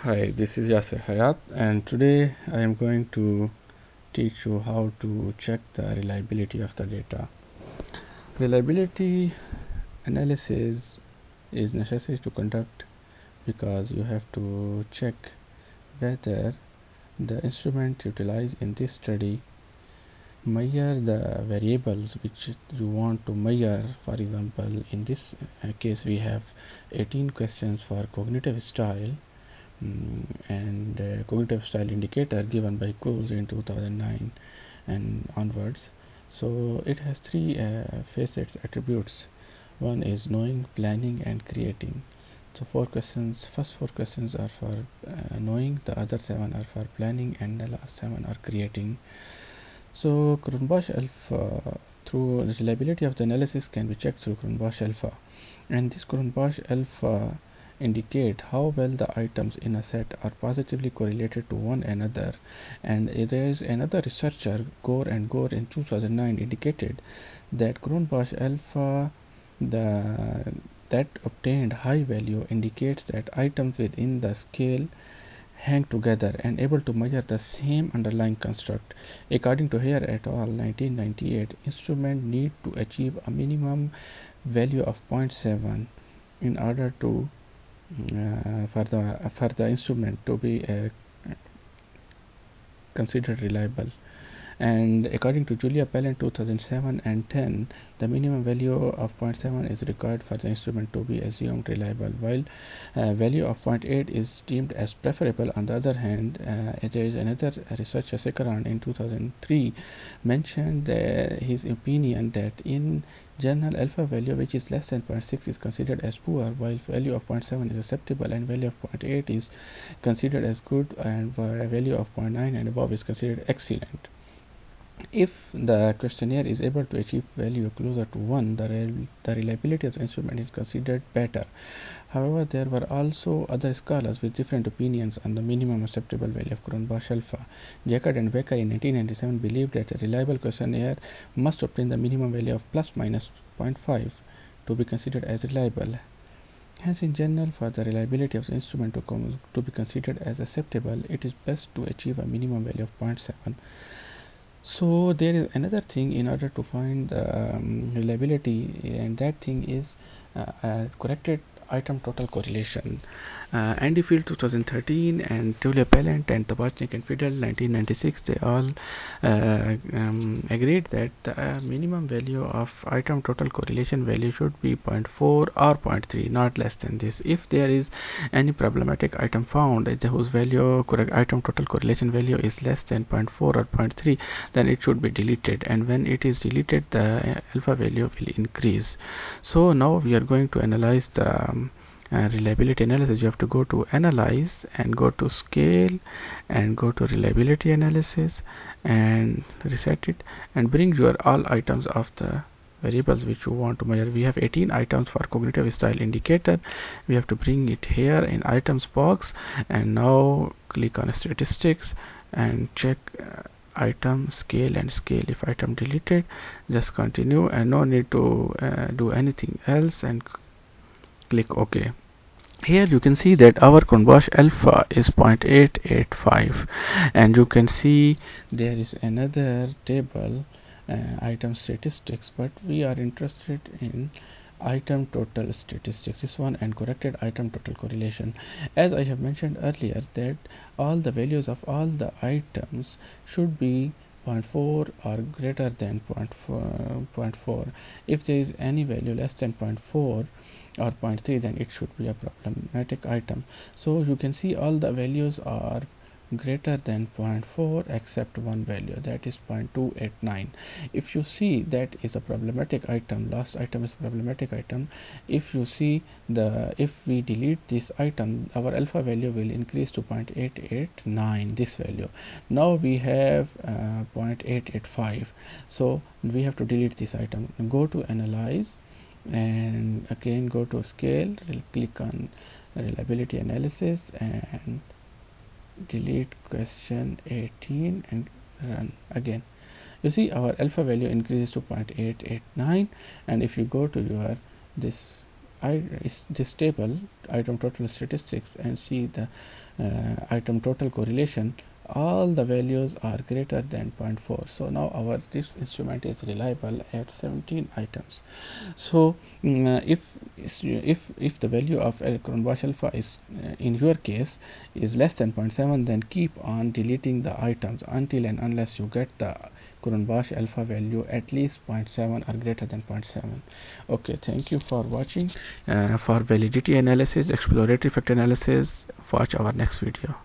Hi, this is Yasir Hayat, and today I am going to teach you how to check the reliability of the data. Reliability analysis is necessary to conduct because you have to check whether the instrument utilized in this study measure the variables which you want to measure. For example, in this case we have 18 questions for cognitive style and cognitive style indicator given by Coase in 2009 and onwards. So it has three facets, attributes. One is knowing, planning and creating. So first four questions are for knowing, the other 7 are for planning, and the last 7 are creating. So Cronbach alpha, through reliability of the analysis can be checked through Cronbach alpha, and this Cronbach alpha indicate how well the items in a set are positively correlated to one another. And there is another researcher, Gore and Gore, in 2009 indicated that Cronbach alpha that obtained high value indicates that items within the scale hang together and able to measure the same underlying construct. According to Hare et al. 1998, instrument need to achieve a minimum value of 0.7 in order to for the instrument to be considered reliable. And according to Julia Pallant 2007 and 10, the minimum value of 0.7 is required for the instrument to be assumed reliable, while value of 0.8 is deemed as preferable. On the other hand, there is another researcher, Sekaran, in 2003 mentioned his opinion that in general alpha value which is less than 0.6 is considered as poor, while value of 0.7 is acceptable and value of 0.8 is considered as good, and value of 0.9 and above is considered excellent. If the questionnaire is able to achieve value closer to 1, the reliability of the instrument is considered better. However, there were also other scholars with different opinions on the minimum acceptable value of Cronbach alpha. Jacquard and Becker in 1997 believed that a reliable questionnaire must obtain the minimum value of plus minus 0.5 to be considered as reliable. Hence, in general, for the reliability of the instrument to be considered as acceptable, it is best to achieve a minimum value of 0.7. So there is another thing in order to find reliability, and that thing is corrected item total correlation. Andy Field 2013 and Julia Pallant and Tabachnik and Fidel 1996, they all agreed that the minimum value of item total correlation value should be 0.4 or 0.3, not less than this. If there is any problematic item found whose value item total correlation value is less than 0.4 or 0.3, then it should be deleted, and when it is deleted the alpha value will increase. So now we are going to analyze the reliability analysis. You have to go to analyze and go to scale and go to reliability analysis and reset it and bring your all items of the variables which you want to measure. We have 18 items for cognitive style indicator. We have to bring it here in items box, and now click on statistics and check item, scale and scale. If item deleted, just continue and no need to do anything else and click OK. Here you can see that our Cronbach alpha is 0.885, and you can see there is another table, item statistics, but we are interested in item total statistics, this one, and corrected item total correlation. As I have mentioned earlier, that all the values of all the items should be 0.4 or greater than 0.4. If there is any value less than 0.4 or 0.3, then it should be a problematic item. So you can see all the values are greater than 0.4 except one value, that is 0.289. If you see that is a problematic item, last item is problematic item. If you see if we delete this item, our alpha value will increase to 0.889, this value. Now we have 0.885, so we have to delete this item. Go to analyze and again go to scale, click on reliability analysis and delete question 18 and run again. You see our alpha value increases to 0.889, and if you go to your this this table, item total statistics, and see the item total correlation, all the values are greater than 0.4. so now this instrument is reliable at 17 items. So if the value of Cronbach alpha is in your case is less than 0.7, then keep on deleting the items until and unless you get the Cronbach alpha value at least 0.7 or greater than 0.7. Okay, thank you for watching. For validity analysis, exploratory factor analysis, watch our next video.